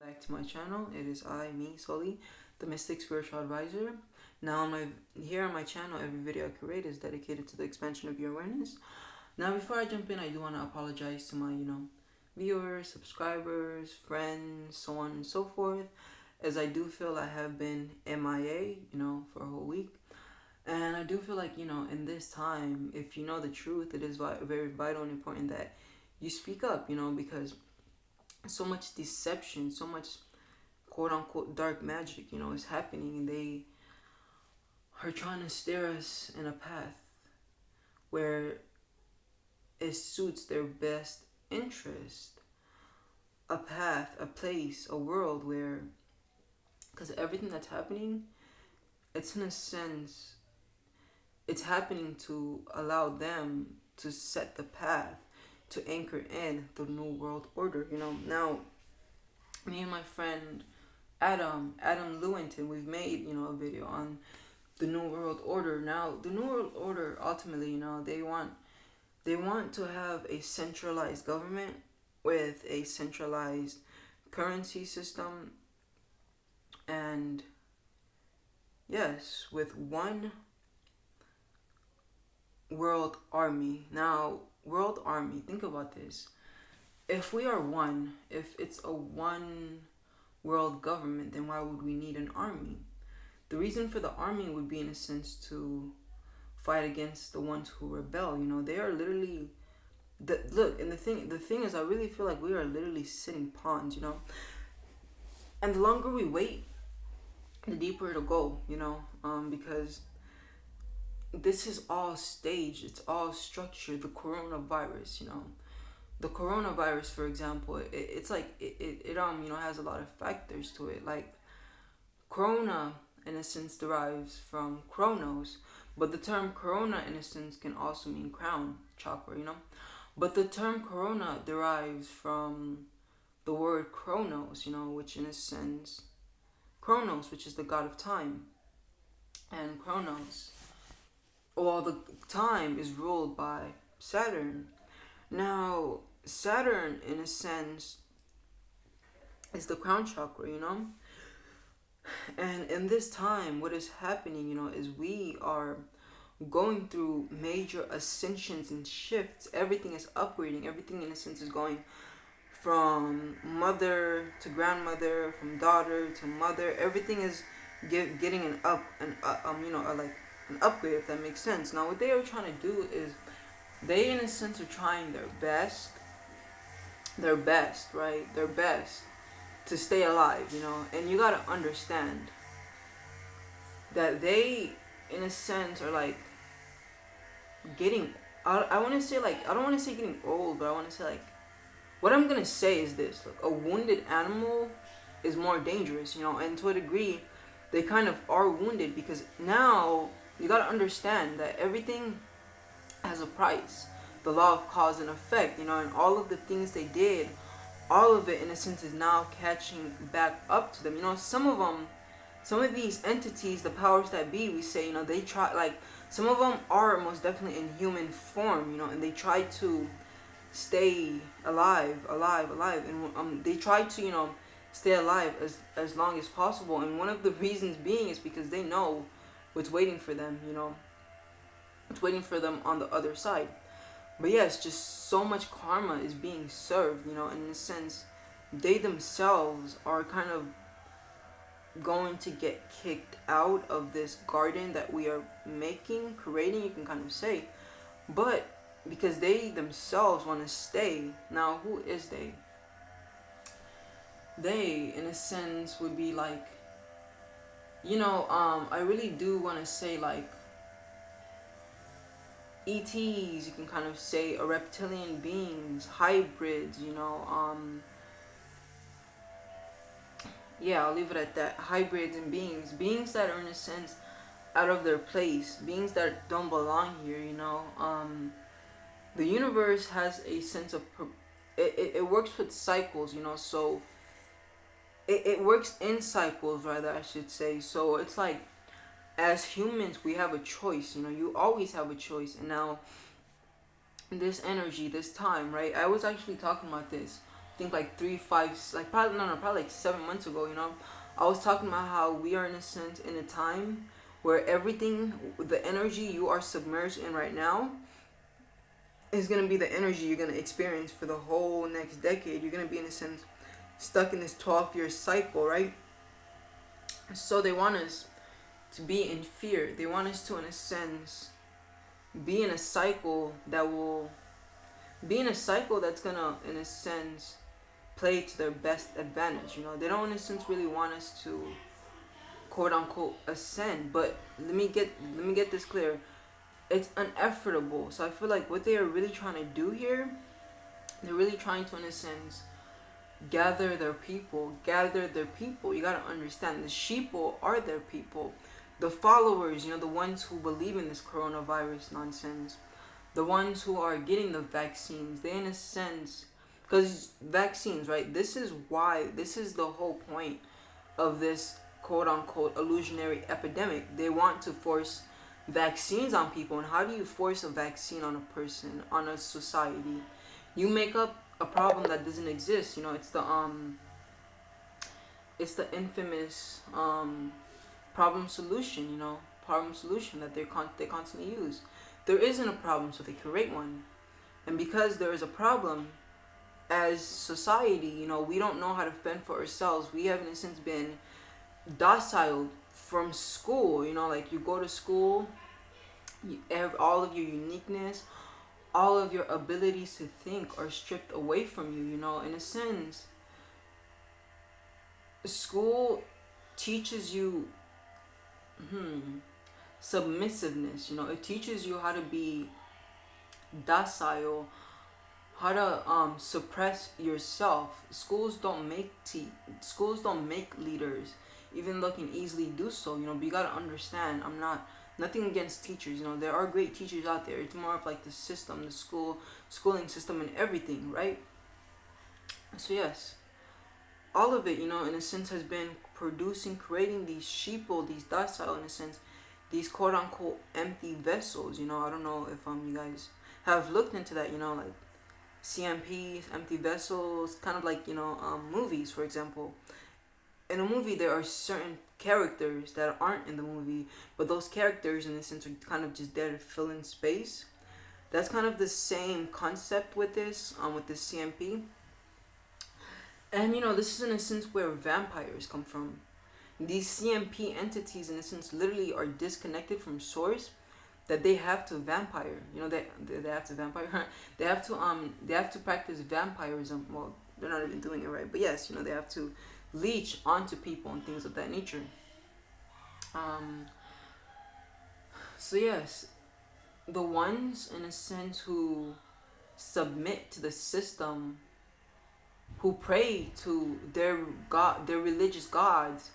Back to my channel. It is me, Sully, the Mystic Spiritual Advisor. Now, here on my channel, every video I create is dedicated to the expansion of your awareness. Now, before I jump in, I do want to apologize to my, viewers, subscribers, friends, so on and so forth, as I do feel I have been MIA, for a whole week. And I do feel like, in this time, if you know the truth, it is very vital and important that you speak up, because so much deception, so much quote unquote dark magic, is happening, and they are trying to steer us in a path where it suits their best interest. A path, a place, a world where, because everything that's happening, it's in a sense, it's happening to allow them to set the path, to anchor in the new world order. Now, me and my friend Adam Lewington, we've made a video on the new world order. Now, the new world order ultimately, they want to have a centralized government with a centralized currency system, and yes, with one world army. Now, world army, think about this. If we are one, if it's a one world government, then why would we need an army? The reason for the army would be, in a sense, to fight against the ones who rebel. They are literally look, and the thing is, I really feel like we are literally sitting pawns, and the longer we wait, the deeper it'll go, because this is all staged, it's all structured. The coronavirus, the coronavirus, for example, it's like it has a lot of factors to it. Like, corona, in a sense, derives from chronos, but the term corona, in a sense, can also mean crown chakra, but the term corona derives from the word chronos, which, in a sense, Chronos, which is the god of time, and Chronos, well, the time is ruled by Saturn. Now, Saturn, in a sense, is the crown chakra, and in this time, what is happening, is we are going through major ascensions and shifts. Everything is upgrading. Everything, in a sense, is going from mother to grandmother, from daughter to mother. Everything is getting an upgrade, if that makes sense. Now, what they are trying to do is, they, in a sense, are trying their best, right? Their best to stay alive, and you gotta understand that they, in a sense, are like getting, I want to say, like, I don't want to say getting old, but I want to say, like, what I'm gonna say is this: look, a wounded animal is more dangerous, and to a degree, they kind of are wounded, because now you gotta understand that everything has a price. The law of cause and effect, and all of the things they did, all of it, in a sense, is now catching back up to them. Some of these entities, the powers that be, we say, they try, like, some of them are most definitely in human form, and they try to stay alive, and they try to, stay alive as long as possible. And one of the reasons being is because they know what's waiting for them, what's waiting for them on the other side. But yes, just so much karma is being served, and in a sense, they themselves are kind of going to get kicked out of this garden that we are creating, you can kind of say. But because they themselves want to stay. Now, who is they? They, in a sense, would be like, I really do want to say, like, ETs, you can kind of say, or reptilian beings, hybrids, yeah, I'll leave it at that. Hybrids and beings that are, in a sense, out of their place, beings that don't belong here, the universe has a sense of, it works with cycles, so it works in cycles, rather, I should say. So it's like, as humans, we have a choice, you always have a choice. And now, this energy, this time, right, I was actually talking about this think like 3, 5, like probably no, no, probably like 7 months ago. I was talking about how we are in a sense in a time where everything, the energy you are submerged in right now, is gonna be the energy you're gonna experience for the whole next decade. You're gonna be in a sense stuck in this 12-year cycle, right? So they want us to be in fear. They want us to, in a sense, be in a cycle that will be in a cycle that's gonna, in a sense, play to their best advantage. They don't, in a sense, really want us to quote unquote ascend. But let me get this clear. It's uneffortable. So I feel like what they are really trying to do here, they're really trying to, in a sense, gather their people. Gather their people. You gotta understand, the sheeple are their people. The followers, the ones who believe in this coronavirus nonsense, the ones who are getting the vaccines, they, in a sense, because vaccines, right? This is the whole point of this quote unquote illusionary epidemic. They want to force vaccines on people. And how do you force a vaccine on a person, on a society? You make up a problem that doesn't exist. It's the infamous problem solution. Problem solution that they constantly use. There isn't a problem, so they create one. And because there is a problem, as society, we don't know how to fend for ourselves. We have, in a sense, been docile from school. Like, you go to school, you have all of your uniqueness, all of your abilities to think are stripped away from you. In a sense, school teaches you submissiveness. It teaches you how to be docile, how to suppress yourself. Schools don't make leaders, even though can easily do so. But you gotta understand, I'm not nothing against teachers. There are great teachers out there. It's more of like the system, the schooling system, and everything, right? So yes, all of it, in a sense, has been creating these sheeple, these docile, in a sense, these quote unquote empty vessels. I don't know if you guys have looked into that. Like CMPs, empty vessels, kind of like movies, for example. In a movie, there are certain characters that aren't in the movie, but those characters, in a sense, are kind of just there to fill in space. That's kind of the same concept with this CMP. And this is, in a sense, where vampires come from. These CMP entities, in a sense, literally are disconnected from source, that they have to vampire. They have to vampire. they have to practice vampirism. Well, they're not even doing it right, but yes, they have to leech onto people and things of that nature. So yes, the ones, in a sense, who submit to the system, who pray to their religious gods,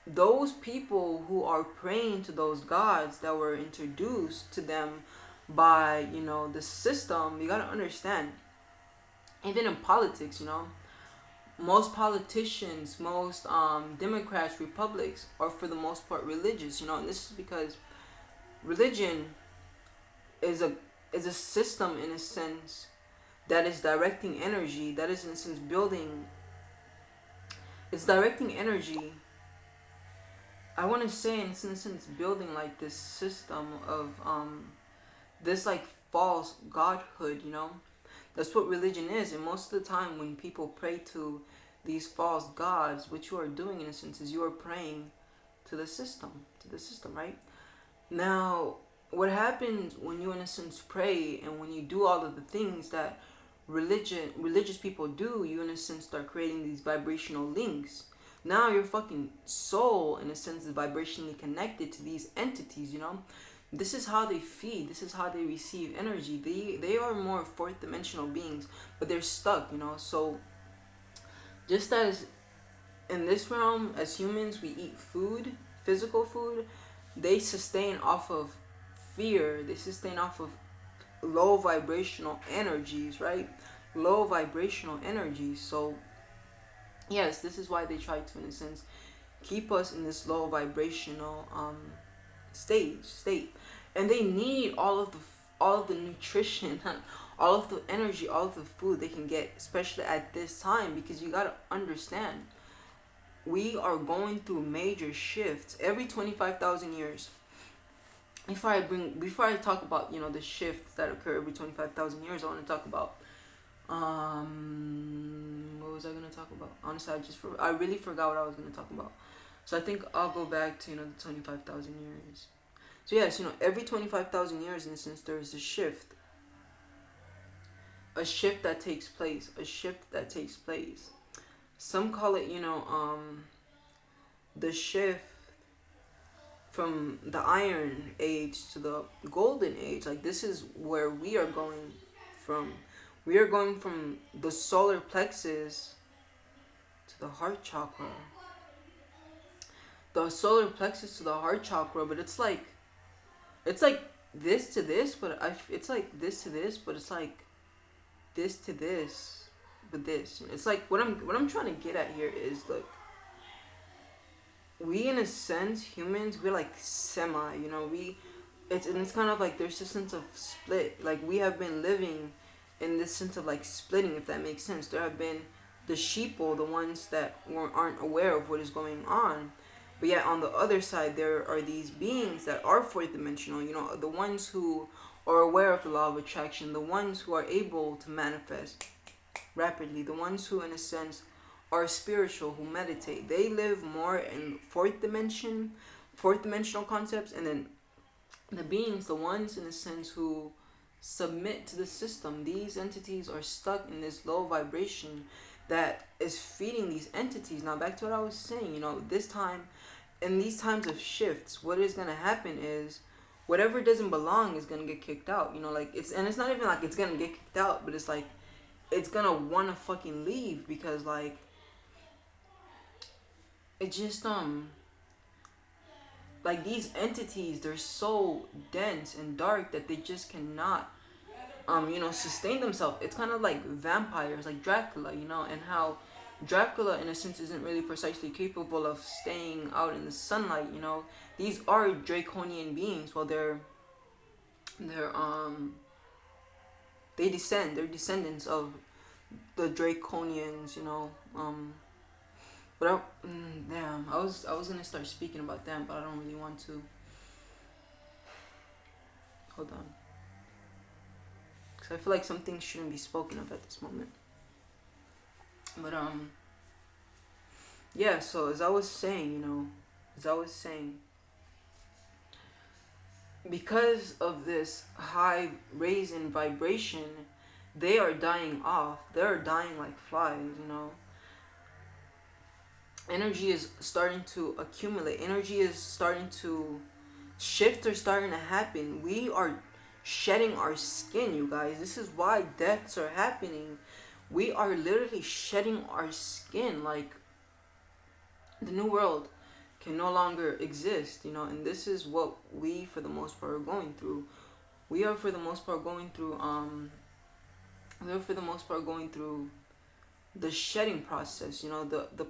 those people who are praying to those gods that were introduced to them by the system, you gotta understand, even in politics, most politicians, most Democrats, Republics are for the most part religious. And this is because religion is a system, in a sense, that is directing energy, that is, in a sense, building. It's directing energy. I want to say, in a sense, building like this system of this like false godhood. That's what religion is. And most of the time, when people pray to these false gods, what you are doing, in a sense, is you are praying to the system, right? Now, what happens when you, in a sense, pray, and when you do all of the things that religious people do, you, in a sense, start creating these vibrational links. Now your fucking soul, in a sense, is vibrationally connected to these entities. This is how they feed. This is how they receive energy. They are more fourth dimensional beings, but they're stuck. So just as in this realm, as humans, we eat food, physical food, they sustain off of fear. They sustain off of low vibrational energies, right? Low vibrational energies. So yes, this is why they try to, in a sense, keep us in this low vibrational state. And they need all of the nutrition, all of the energy, all of the food they can get, especially at this time, because you gotta understand, we are going through major shifts every 25,000 years. Before I talk about, the shifts that occur every 25,000 years, I want to talk about what was I gonna talk about? Honestly, I really forgot what I was gonna talk about. So I think I'll go back to the 25,000 years. So yes, every 25,000 years, in a sense, there is a shift that takes place, Some call it, the shift from the Iron Age to the Golden Age. Like, this is where we are going from. We are going from the solar plexus to the heart chakra. The solar plexus to the heart chakra, but it's like this to this, but it's like this to this, but it's like this to this, but this. It's like what I'm trying to get at here is, like, we, in a sense, humans, we're like semi, it's kind of like there's a sense of split. Like, we have been living in this sense of like splitting, if that makes sense. There have been the sheeple, the ones that aren't aware of what is going on, but yet on the other side there are these beings that are fourth dimensional, the ones who are aware of the law of attraction, the ones who are able to manifest rapidly, the ones who, in a sense, are spiritual, who meditate. They live more in fourth dimensional concepts. And then the beings, the ones, in a sense, who submit to the system, these entities are stuck in this low vibration that is feeding these entities. Now, back to what I was saying, this time, in these times of shifts, what is going to happen is whatever doesn't belong is going to get kicked out. It's not even like it's going to get kicked out, but it's like it's going to want to fucking leave, because, like, it just, like, these entities, they're so dense and dark that they just cannot, sustain themselves. It's kind of like vampires, like Dracula, and how Dracula, in a sense, isn't really precisely capable of staying out in the sunlight. These are draconian beings. Well, they're they're descendants of the draconians. But I was gonna start speaking about them, but I don't really want to. Hold on, because I feel like some things shouldn't be spoken of at this moment. But yeah. So as I was saying, because of this high raise in vibration, they are dying off. They're dying like flies. Energy is starting to accumulate. Energy is starting to shift, or starting to happen. We are shedding our skin, you guys. This is why deaths are happening. We are literally shedding our skin. Like, the new world can no longer exist, and this is what we, for the most part, are going through. We are, for the most part, going through the shedding process, the